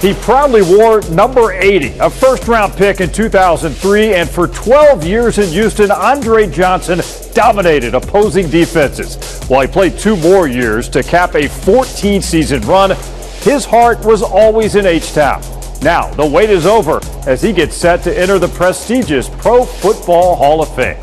He proudly wore number 80, a first-round pick in 2003, and for 12 years in Houston, Andre Johnson dominated opposing defenses. While he played 2 more years to cap a 14-season run, his heart was always in H-Town. Now, the wait is over as he gets set to enter the prestigious Pro Football Hall of Fame.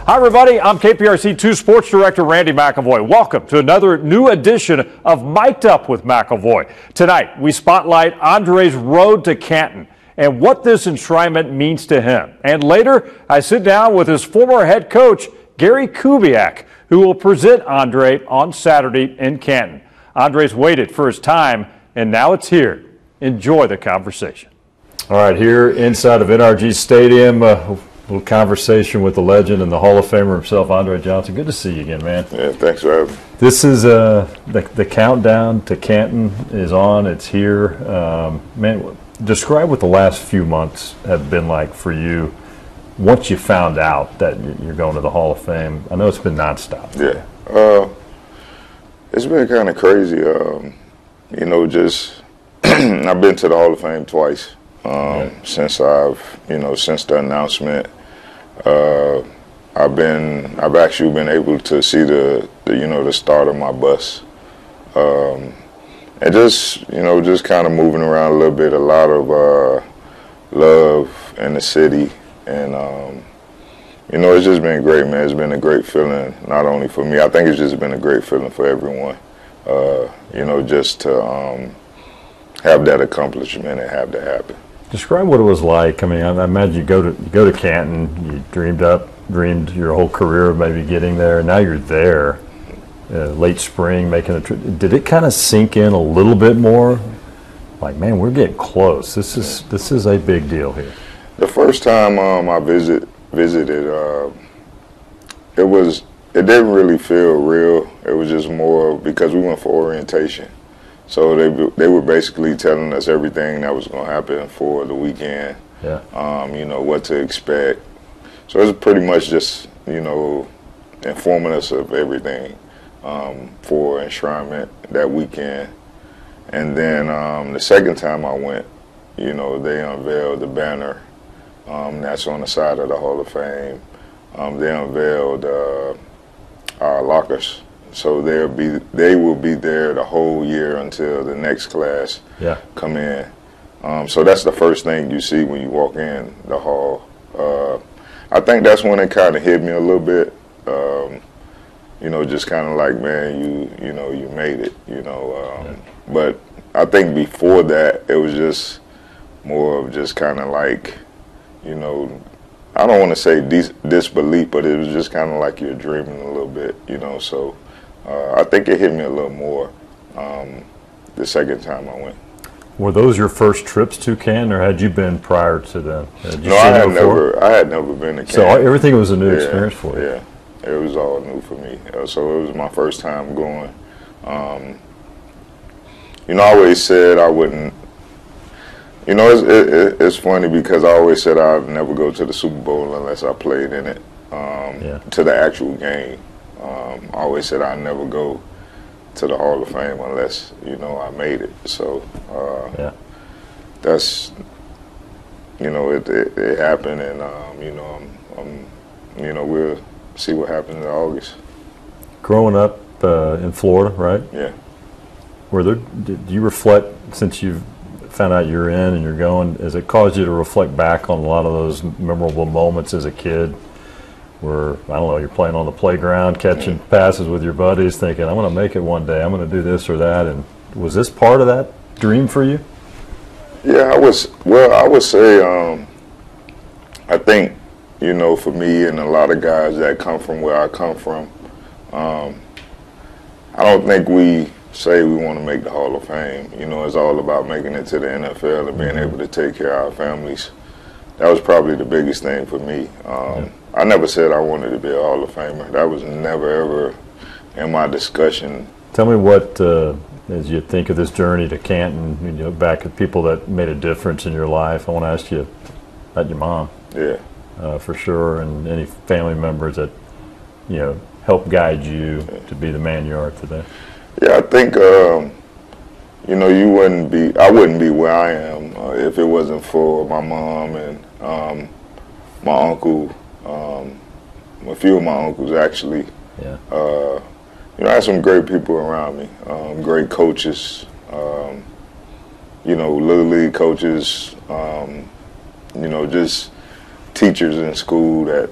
Hi, everybody. I'm KPRC 2 Sports Director Randy McIlvoy. Welcome to another new edition of Mic'd Up with McIlvoy. Tonight, we spotlight Andre's road to Canton and what this enshrinement means to him. And later, I sit down with his former head coach, Gary Kubiak, who will present Andre on Saturday in Canton. Andre's waited for his time, and now it's here. Enjoy the conversation. All right, here inside of NRG Stadium, little conversation with the legend and the Hall of Famer himself, Andre Johnson. Good to see you again, man. Yeah, thanks for having me. This is the countdown to Canton is on. It's here. Man, describe what the last few months have been like for you once you found out that you're going to the Hall of Fame. I know it's been nonstop. Yeah. It's been kind of crazy. You know, just I've been to the Hall of Fame twice since since the announcement. I've actually been able to see the start of my bus, and just kind of moving around a little bit. A lot of love in the city, and it's just been great, man. It's been a great feeling, not only for me. I think it's just been a great feeling for everyone. Just to have that accomplishment and have that happen. Describe what it was like. I mean, I imagine you go to Canton. You dreamed your whole career of maybe getting there. Now you're there, late spring, making the trip. Did it kind of sink in a little bit more? Like, man, we're getting close. This is a big deal here. The first time I visited, it didn't really feel real. It was just more because we went for orientation. So they were basically telling us everything that was going to happen for the weekend. Yeah. What to expect. So it was pretty much just informing us of everything for enshrinement that weekend. And then the second time I went, they unveiled the banner that's on the side of the Hall of Fame. They unveiled our lockers. So they will be there the whole year until the next class come in. So that's the first thing you see when you walk in the hall. I think that's when it kind of hit me a little bit. Just kind of like, man, you made it. But I think before that, it was just more of just kind of like, I don't want to say disbelief, but it was just kind of like you're dreaming a little bit, So I think it hit me a little more the second time I went. Were those your first trips to Canton, or had you been prior to them? No, I had never been to Canton. So everything was a new experience for you. Yeah, it was all new for me. So it was my first time going. I always said I wouldn't. It's funny because I always said I'd never go to the Super Bowl unless I played in it, to the actual game. I always said I'd never go to the Hall of Fame unless, I made it. So that's, it happened, and, we'll see what happens in August. Growing up in Florida, right? Yeah. Did you reflect, since you've found out you're in and you're going, has it caused you to reflect back on a lot of those memorable moments as a kid where, I don't know, you're playing on the playground, catching passes with your buddies, thinking, I'm going to make it one day, I'm going to do this or that, and was this part of that dream for you? Yeah, I would say, I think, for me and a lot of guys that come from where I come from, I don't think we say we want to make the Hall of Fame. It's all about making it to the NFL and being able to take care of our families. That was probably the biggest thing for me. I never said I wanted to be a Hall of Famer. That was never, ever in my discussion. Tell me what, as you think of this journey to Canton, back at people that made a difference in your life, I want to ask you about your mom. Yeah. For sure, and any family members that, helped guide you to be the man you are today. Yeah, I think I wouldn't be where I am if it wasn't for my mom and my uncle, a few of my uncles actually. Yeah. I had some great people around me, great coaches, Little League coaches, just teachers in school that,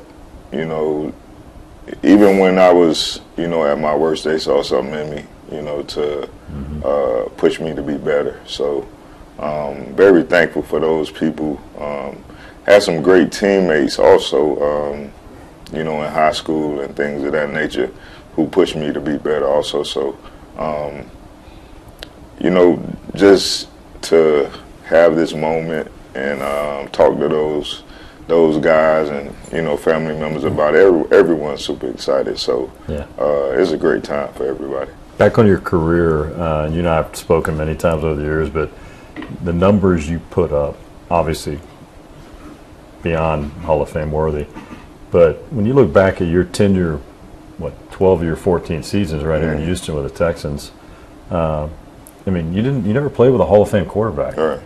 even when I was, at my worst, they saw something in me, to push me to be better. So very thankful for those people. Had some great teammates also, in high school and things of that nature who pushed me to be better also. So, just to have this moment and talk to those guys and, family members about it, everyone's super excited. So yeah. It's a great time for everybody. Back on your career, and you and I have spoken many times over the years, but the numbers you put up, obviously beyond Hall of Fame worthy, but when you look back at your tenure, 12 of your 14 seasons right here in Houston with the Texans, you never played with a Hall of Fame quarterback, right.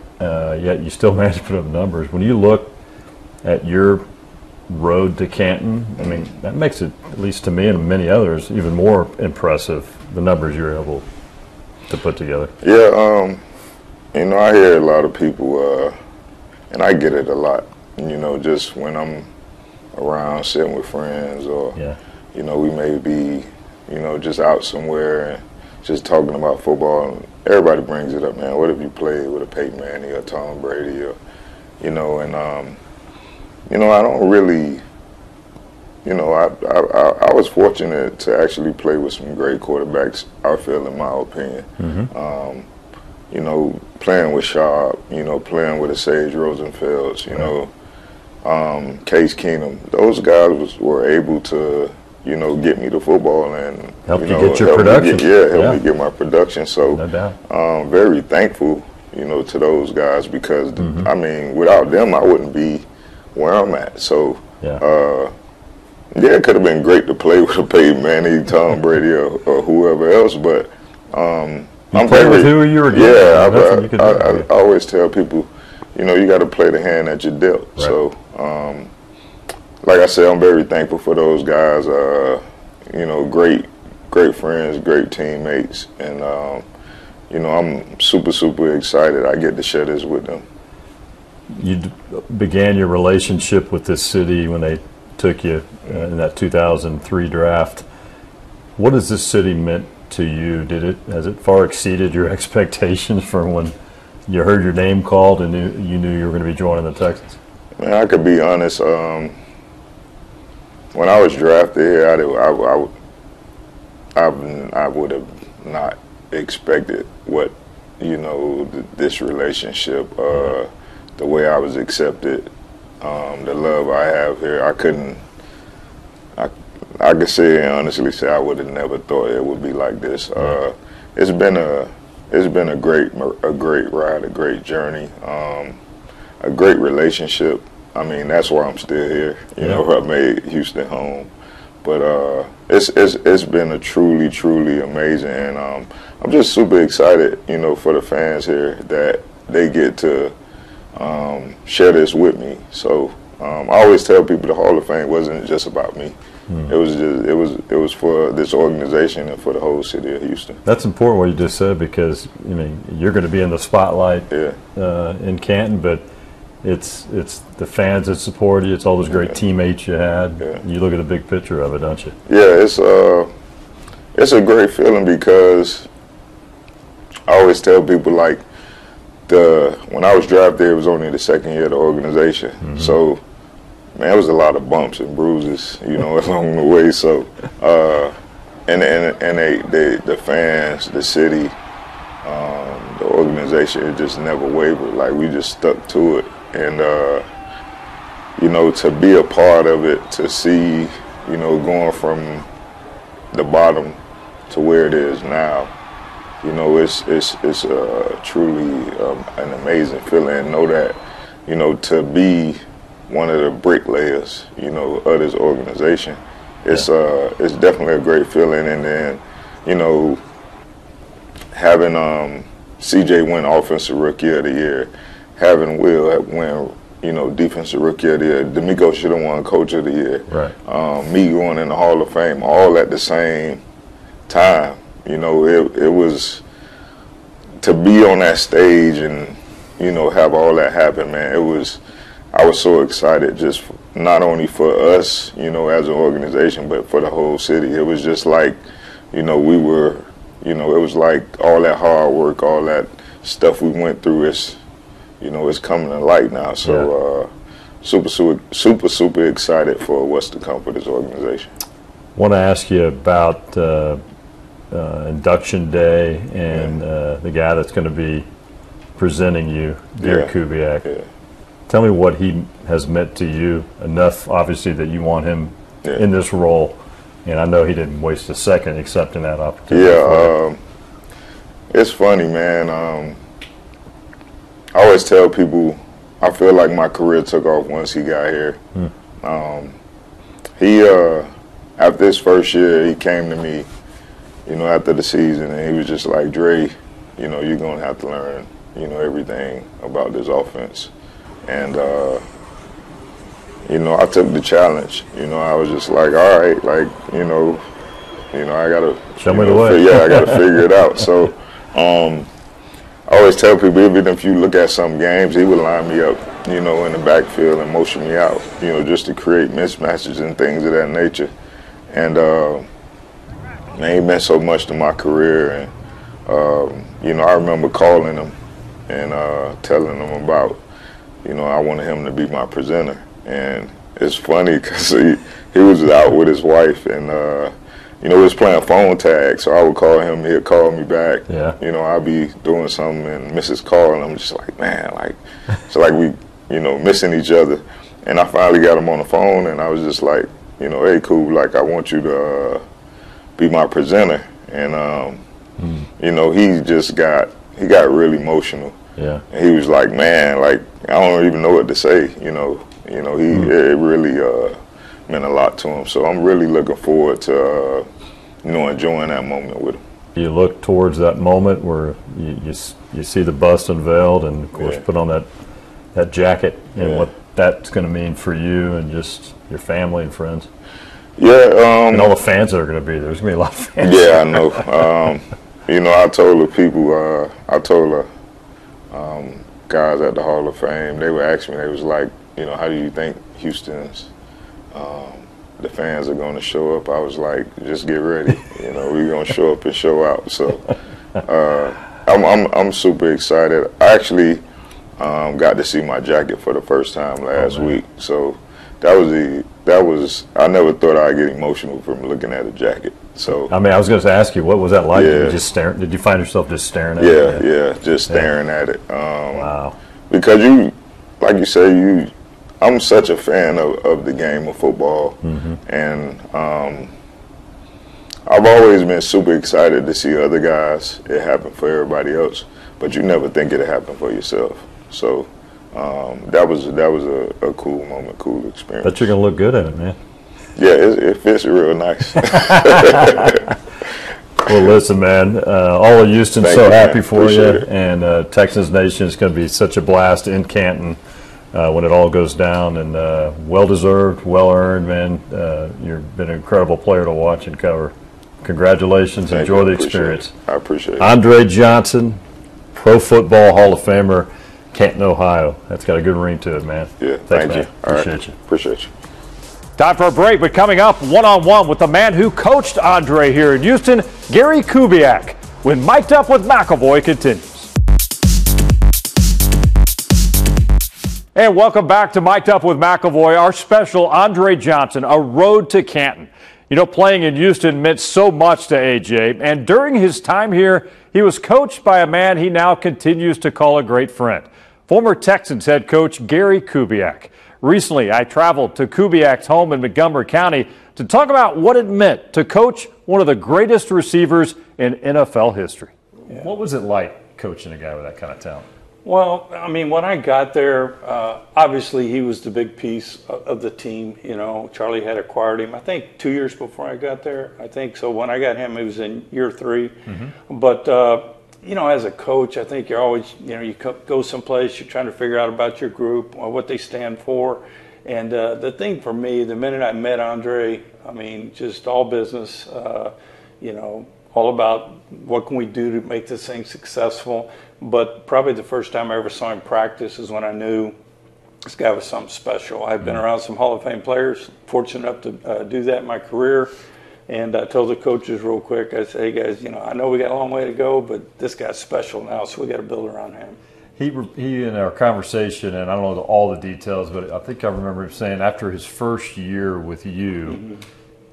Yet you still managed to put up numbers. When you look at your road to Canton, that makes it, at least to me and many others, even more impressive, the numbers you're able to put together. Yeah, I hear a lot of people, and I get it a lot, just when I'm around sitting with friends or, we may be, just out somewhere and just talking about football. And everybody brings it up, man. What if you played with a Peyton Manning or Tom Brady or, I don't really, I was fortunate to actually play with some great quarterbacks, I feel, in my opinion. Mm-hmm. Playing with Sharp, playing with the Sage Rosenfelds, Case Keenum. Those guys were able to, get me to football and help you get your production. Help me get my production. So no doubt. Very thankful, to those guys because without them I wouldn't be where I'm at. So it could have been great to play with a Peyton Manning, Tom Brady, or whoever else, but I'm playing with who you were getting. I always tell people, you got to play the hand that you're dealt. Right. So, like I said, I'm very thankful for those guys. Great friends, great teammates, and I'm super, super excited I get to share this with them. You began your relationship with this city when they took you in that 2003 draft. What has this city meant to you? Has it far exceeded your expectations from when you heard your name called and you knew you were going to be joining the Texans? Man, I could be honest. When I was drafted here, I would have not expected what this relationship, the way I was accepted, the love I have here. I could say and honestly say I would have never thought it would be like this. It's been a great ride, a great journey, a great relationship. That's why I'm still here. I made Houston home, but it's been a truly, truly amazing, and I'm just super excited, for the fans here that they get to share this with me. So I always tell people the Hall of Fame wasn't just about me. It was for this organization and for the whole city of Houston. That's important what you just said because you're going to be in the spotlight in Canton, but it's the fans that support you. It's all those great teammates you had. You look at the big picture of it, don't you? Yeah, it's a great feeling because I always tell people when I was drafted, it was only the second year of the organization. Mm-hmm. So, man, it was a lot of bumps and bruises, along the way. So, and the fans, the city, the organization, it just never wavered. Like we just stuck to it, and to be a part of it, to see, going from the bottom to where it is now. It's truly an amazing feeling. And know that, to be one of the bricklayers, of this organization, it's definitely a great feeling. And then, having CJ win Offensive Rookie of the Year, having Will win, you know, Defensive Rookie of the Year. D'Amico should have won Coach of the Year. Right. Me going in the Hall of Fame, all at the same time. You know, it was to be on that stage and, you know, have all that happen, man. I was so excited, just not only for us, you know, as an organization, but for the whole city. It was just like, you know, we were, you know, it was like all that hard work, all that stuff we went through is, you know, it's coming to light now. So super excited for what's to come for this organization. I want to ask you about induction day and the guy that's going to be presenting you, Gary Kubiak. Yeah. Tell me what he has meant to you, enough obviously that you want him in this role, and I know he didn't waste a second accepting that opportunity. Yeah, it's funny, man. I always tell people I feel like my career took off once he got here. He after his first year, he came to me, you know, after the season, and he was just like, Dre, you know, you're gonna have to learn, you know, everything about this offense. And, you know, I took the challenge. You know, I was just like, all right, like, you know, I got to. Show me the way. I got to figure it out. So I always tell people, even if you look at some games, he would line me up, you know, in the backfield and motion me out, you know, just to create mismatches and things of that nature. And, man, he meant so much to my career. And, you know, I remember calling him and telling him about, you know, I wanted him to be my presenter. And it's funny because he was out with his wife, and, you know, we was playing phone tag, so I would call him, he'd call me back. Yeah. You know, I'd be doing something and miss his call, and I'm just like, man, like, it's like we, you know, missing each other. And I finally got him on the phone, and I was just like, you know, hey, cool, like, I want you to be my presenter. And, you know, he got really emotional. Yeah. And he was like, man, like, I don't even know what to say, you know, it really meant a lot to him. So I'm really looking forward to, you know, enjoying that moment with him. You look towards that moment where you see the bust unveiled and, of course, put on that jacket and what that's going to mean for you and just your family and friends. Yeah. And all the fans that are going to be there. There's going to be a lot of fans. Yeah, I know. You know, I told the people, guys at the Hall of Fame, they would ask me, they was like, you know, how do you think Houston's, the fans are going to show up? I was like, just get ready. You know, we're going to show up and show out. So I'm super excited. I actually got to see my jacket for the first time last week. So that was I never thought I'd get emotional from looking at a jacket. So I mean, I was going to ask you, what was that like? Yeah. Did you find yourself just staring at it? Yeah, just staring at it. Wow. Because like you say, I'm such a fan of the game of football, and I've always been super excited to see other guys. It happen for everybody else, but you never think it'll happen for yourself. So that was a cool moment, cool experience. Bet you're going to look good in it, man. Yeah, it fits real nice. Well, listen, man, all of Houston's Thank so you, happy man. for Appreciate you, it. and Texans Nation is going to be such a blast in Canton when it all goes down, and well-deserved, well-earned, man. You've been an incredible player to watch and cover. Congratulations. Thank Enjoy you. the Appreciate experience. it. I appreciate it. Andre Johnson, Pro Football Hall of Famer, Canton, Ohio. That's got a good ring to it, man. Yeah, Thanks, thank man. you. All right. Appreciate you. Appreciate you. Time for a break, but coming up, one-on-one with the man who coached Andre here in Houston, Gary Kubiak, when Mic'd Up with McIlvoy continues. And welcome back to Mic'd Up with McIlvoy, our special Andre Johnson, A Road to Canton. You know, playing in Houston meant so much to AJ, and during his time here, he was coached by a man he now continues to call a great friend, former Texans head coach Gary Kubiak. Recently, I traveled to Kubiak's home in Montgomery County to talk about what it meant to coach one of the greatest receivers in NFL history. Yeah. What was it like coaching a guy with that kind of talent? Well, I mean, when I got there, obviously he was the big piece of the team. You know, Charlie had acquired him, I think, 2 years before I got there. I think so. When I got him, it was in year 3. But you know, as a coach, I think you're always, you know, you go someplace, you're trying to figure out about your group or what they stand for. And the thing for me, the minute I met Andre, I mean, just all business, you know, all about what can we do to make this thing successful. But probably the first time I ever saw him practice is when I knew this guy was something special. I've been around some Hall of Fame players, fortunate enough to do that in my career. And I told the coaches real quick, I said, hey guys, you know, I know we got a long way to go, but this guy's special now, so we got to build around him. He in our conversation, and I don't know all the details, but I think I remember him saying after his first year with you,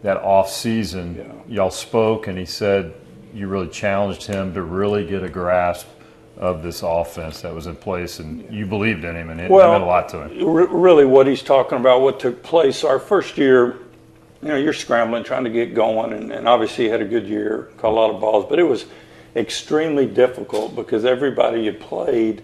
that off season, y'all spoke, and he said you really challenged him to really get a grasp of this offense that was in place, and you believed in him, and it meant a lot to him. Really what he's talking about, what took place, our first year, you know, you're scrambling, trying to get going, and obviously he had a good year, caught a lot of balls, but it was extremely difficult because everybody you played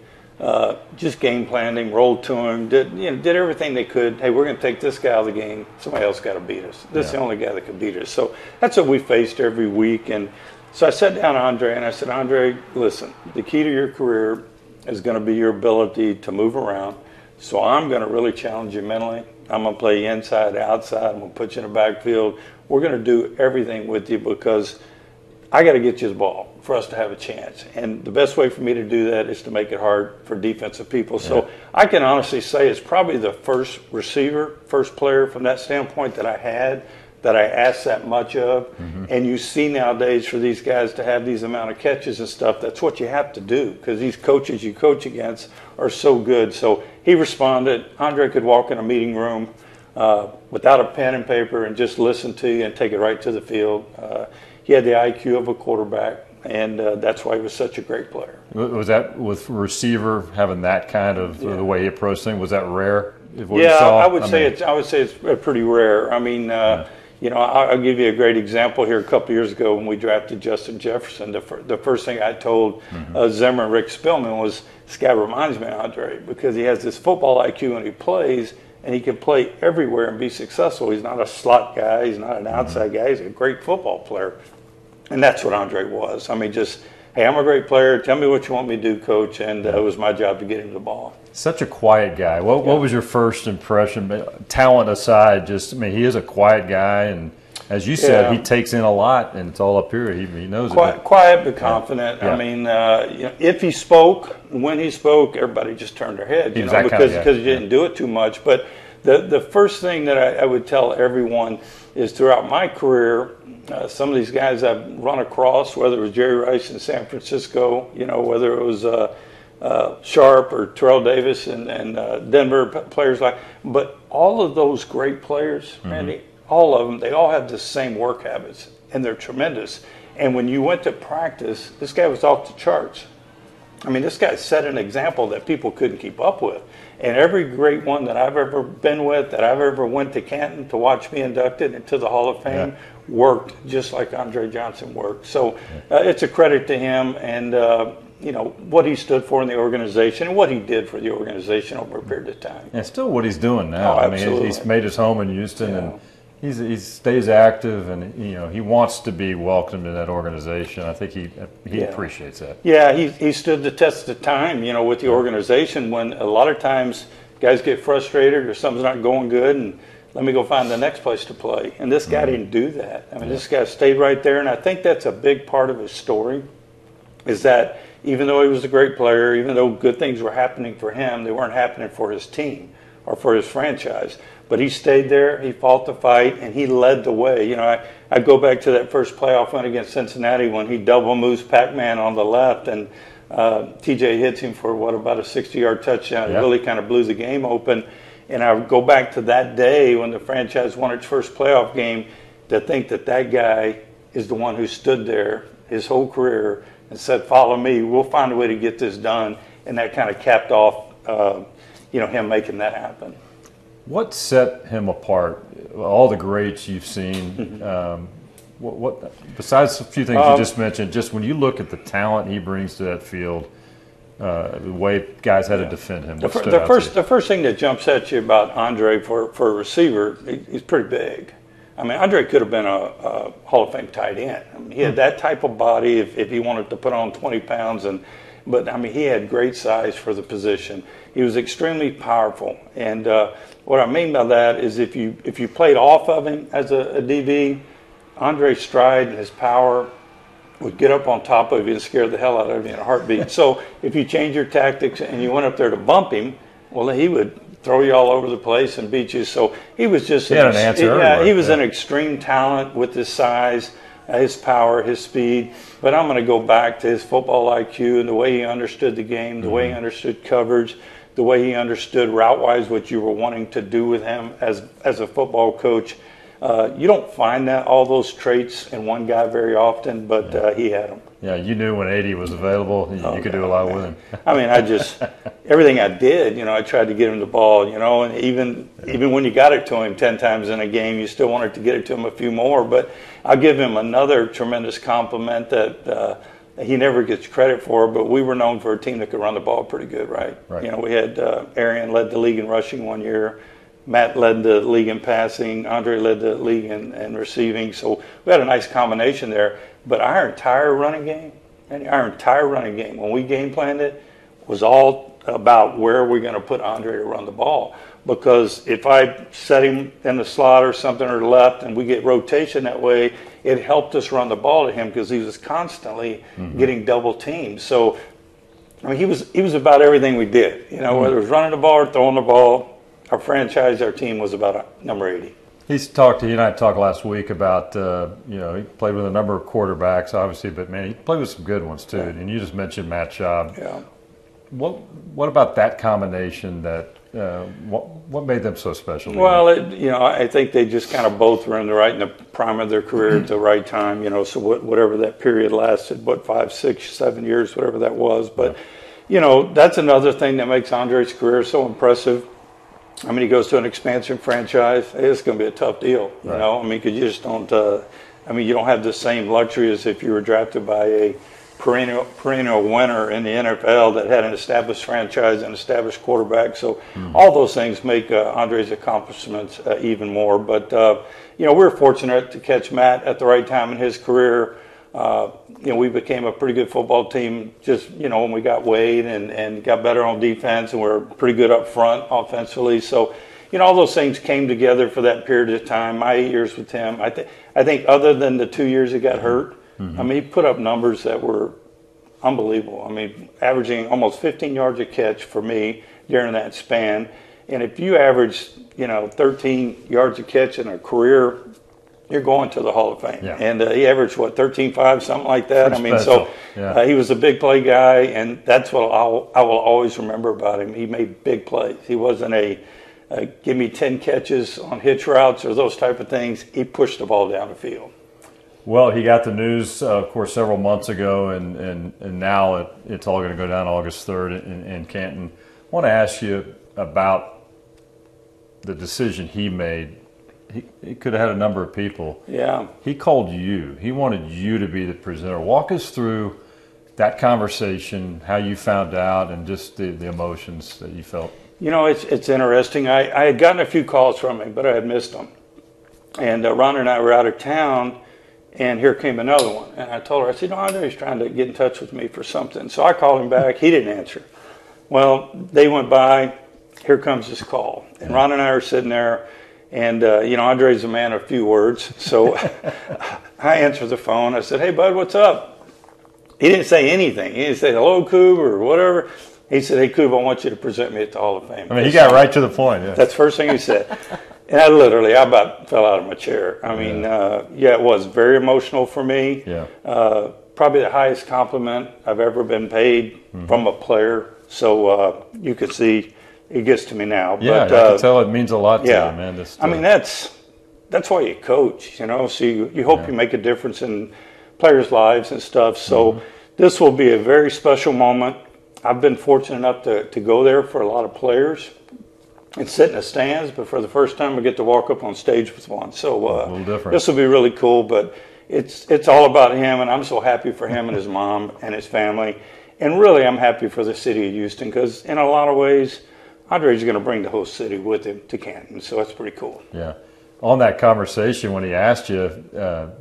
just game planned him, rolled to him, did everything they could. Hey, we're going to take this guy out of the game. Somebody else got to beat us. This is the only guy that could beat us. So that's what we faced every week. And so I sat down to Andre and I said, Andre, listen, the key to your career is going to be your ability to move around. So I'm going to really challenge you mentally. I'm going to play you inside, outside. I'm going to put you in the backfield. We're going to do everything with you because I got to get you the ball for us to have a chance. And the best way for me to do that is to make it hard for defensive people. So I can honestly say it's probably the first receiver, first player from that standpoint that I had that I asked that much of. And you see nowadays for these guys to have these amount of catches and stuff, that's what you have to do because these coaches you coach against are so good. So he responded. Andre could walk in a meeting room without a pen and paper and just listen to you and take it right to the field. He had the IQ of a quarterback, and that's why he was such a great player. Was that with receiver having that kind of the way he approached things? Was that rare? I would say it's pretty rare. I mean, you know, I'll give you a great example here. A couple years ago when we drafted Justin Jefferson, the first thing I told Zimmer and Rick Spielman was, this guy reminds me of Andre because he has this football IQ when he plays, and he can play everywhere and be successful. He's not a slot guy. He's not an outside guy. He's a great football player. And that's what Andre was. I mean, just, hey, I'm a great player. Tell me what you want me to do, coach. And it was my job to get him the ball. Such a quiet guy. What was your first impression? Talent aside, just, I mean, he is a quiet guy. And as you said, he takes in a lot, and it's all up here. He knows it. Quiet but confident. I mean, you know, if he spoke, when he spoke, everybody just turned their head, you know, because he didn't do it too much. But the first thing that I would tell everyone is throughout my career, some of these guys I've run across, whether it was Jerry Rice in San Francisco, you know, whether it was Sharp or Terrell Davis and Denver, players but all of those great players, Randy, all of them, they all have the same work habits, and they're tremendous. And when you went to practice, this guy was off the charts. I mean, this guy set an example that people couldn't keep up with. And every great one that I've ever been with, that I've ever went to Canton to watch me inducted into the Hall of Fame, worked just like Andre Johnson worked. So it's a credit to him and, you know, what he stood for in the organization and what he did for the organization over a period of time. And still what he's doing now. Oh, I mean, he's made his home in Houston and he stays active, and you know he wants to be welcomed in that organization. I think he appreciates that. Yeah, he stood the test of time, you know, with the organization when a lot of times guys get frustrated or something's not going good, and let me go find the next place to play. And this guy didn't do that. I mean, this guy stayed right there, and I think that's a big part of his story. Is that even though he was a great player, even though good things were happening for him, they weren't happening for his team or for his franchise. But he stayed there, he fought the fight, and he led the way. You know, I go back to that first playoff win against Cincinnati when he double moves Pac-Man on the left, and TJ hits him for, about a 60-yard touchdown. It really kind of blew the game open. And I would go back to that day when the franchise won its first playoff game to think that that guy is the one who stood there his whole career and said, follow me, we'll find a way to get this done. And that kind of capped off, you know, him making that happen. What set him apart? All the greats you've seen, what besides a few things you just mentioned, just when you look at the talent he brings to that field, the way guys had to defend him. The first thing that jumps at you about Andre for a receiver, he's pretty big. I mean, Andre could have been a Hall of Fame tight end. I mean, he had that type of body if he wanted to put on 20 pounds. But I mean, he had great size for the position. He was extremely powerful. And what I mean by that is if you played off of him as a DB, Andre's stride and his power would get up on top of you and scare the hell out of you in a heartbeat. So if you change your tactics and you went up there to bump him, well, he would throw you all over the place and beat you. So he was just he was an extreme talent with his size, his power, his speed. But I'm going to go back to his football IQ and the way he understood the game, the way he understood coverage, the way he understood route-wise what you were wanting to do with him as a football coach. You don't find all those traits in one guy very often, but he had them. Yeah, you knew when 80 was available, you could do a lot with him. I mean, everything I did, I tried to get him the ball, and even when you got it to him 10 times in a game, you still wanted to get it to him a few more. But I'll give him another tremendous compliment that he never gets credit for, but we were known for a team that could run the ball pretty good, right? We had Arian led the league in rushing one year. Matt led the league in passing. Andre led the league in receiving. So we had a nice combination there. But our entire running game, when we game planned it, was all about where we're going to put Andre to run the ball. Because if I set him in the slot or something or left and we get rotation that way, it helped us run the ball to him because he was constantly getting double teamed. So I mean, he was about everything we did. Whether it was running the ball or throwing the ball. Our franchise, our team was about number 80. He and I talked last week about, he played with a number of quarterbacks, obviously, but, man, he played with some good ones, too. Yeah. And you just mentioned Matt Schaub. Yeah. What about that combination what made them so special? Well, I think they just kind of both were in the prime of their career at the right time, so whatever that period lasted, 5, 6, 7 years, whatever that was. But, that's another thing that makes Andre's career so impressive. I mean, he goes to an expansion franchise. It's going to be a tough deal, you know. I mean, because you just don't. You don't have the same luxury as if you were drafted by a perennial winner in the NFL that had an established franchise and established quarterback. So all those things make Andre's accomplishments even more. But we were fortunate to catch Matt at the right time in his career. We became a pretty good football team just, when we got Wade and got better on defense and we're pretty good up front offensively. So, all those things came together for that period of time, my 8 years with him. I think other than the 2 years he got hurt, I mean, he put up numbers that were unbelievable. I mean, averaging almost 15 yards a catch for me during that span. And if you average, 13 yards a catch in a career, you're going to the Hall of Fame. Yeah. And he averaged, 13.5, something like that. Pretty I mean, special. So he was a big play guy, and that's what I will always remember about him. He made big plays. He wasn't give me 10 catches on hitch routes or those type of things. He pushed the ball down the field. Well, he got the news, of course, several months ago, and now it's all going to go down August 3rd in Canton. I want to ask you about the decision he made. He could have had a number of people. Yeah. He called you. He wanted you to be the presenter. Walk us through that conversation, how you found out, and just the emotions that you felt. It's interesting. I had gotten a few calls from him, but I had missed them. And Ron and I were out of town, and here came another one. And I told her, I said, Andre's trying to get in touch with me for something. So I called him back. He didn't answer. Well, they went by. Here comes this call. And Ron and I are sitting there. And, Andre's a man of few words. So I answered the phone. I said, hey, bud, what's up? He didn't say anything. He didn't say, hello, Coob, or whatever. He said, hey, Coob, I want you to present me at the Hall of Fame. I mean, he got right to the point. Yeah. That's the first thing he said. And I about fell out of my chair. I mean, it was very emotional for me. Yeah. Probably the highest compliment I've ever been paid from a player. So you could see it gets to me now. Yeah, but, I can tell it means a lot to you, man. I mean, that's why you coach, So you hope you make a difference in players' lives and stuff. So this will be a very special moment. I've been fortunate enough to go there for a lot of players and sit in the stands, but for the first time I get to walk up on stage with one. So a little different. This will be really cool, but it's all about him, and I'm so happy for him and his mom and his family. And really, I'm happy for the city of Houston because in a lot of ways, Andre's going to bring the whole city with him to Canton, so that's pretty cool. Yeah. On that conversation, when he asked you,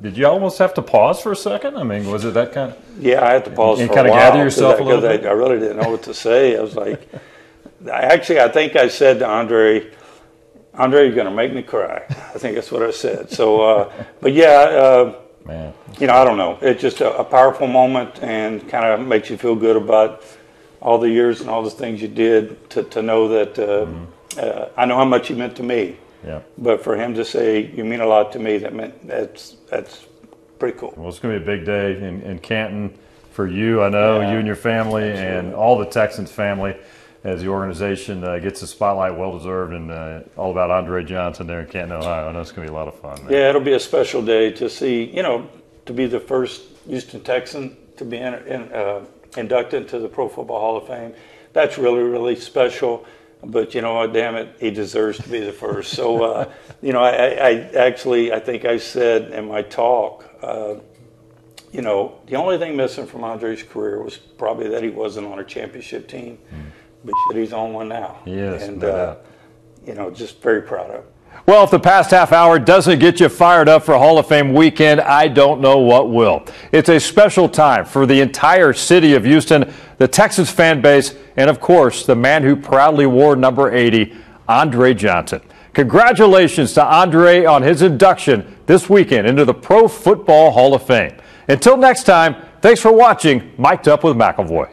did you almost have to pause for a second? I mean, was it that kind of? Yeah, I had to pause and for kind a of while gather yourself a little bit. I really didn't know what to say. I was like, I think I said to Andre, you're going to make me cry. I think that's what I said. So, but yeah, man, you know, I don't know. It's just a powerful moment and kind of makes you feel good about all the years and all the things you did to know that I know how much you meant to me. Yeah. But for him to say you mean a lot to me, that's pretty cool. Well, it's going to be a big day in Canton for you. I know you and your family and all the Texans family as the organization gets the spotlight, well deserved, and all about Andre Johnson there in Canton, Ohio. I know it's going to be a lot of fun, man. Yeah, it'll be a special day to see, you know, to be the first Houston Texan to be inducted into the Pro Football Hall of Fame. That's really, really special. But you know what, damn it, he deserves to be the first. So, you know, I think I said in my talk, you know, the only thing missing from Andre's career was probably that he wasn't on a championship team. But shit, he's on one now. He is. And, you know, just very proud of him. Well, if the past half hour doesn't get you fired up for Hall of Fame weekend, I don't know what will. It's a special time for the entire city of Houston, the Texans fan base, and of course, the man who proudly wore number 80, Andre Johnson. Congratulations to Andre on his induction this weekend into the Pro Football Hall of Fame. Until next time, thanks for watching Mic'd Up with McIlvoy.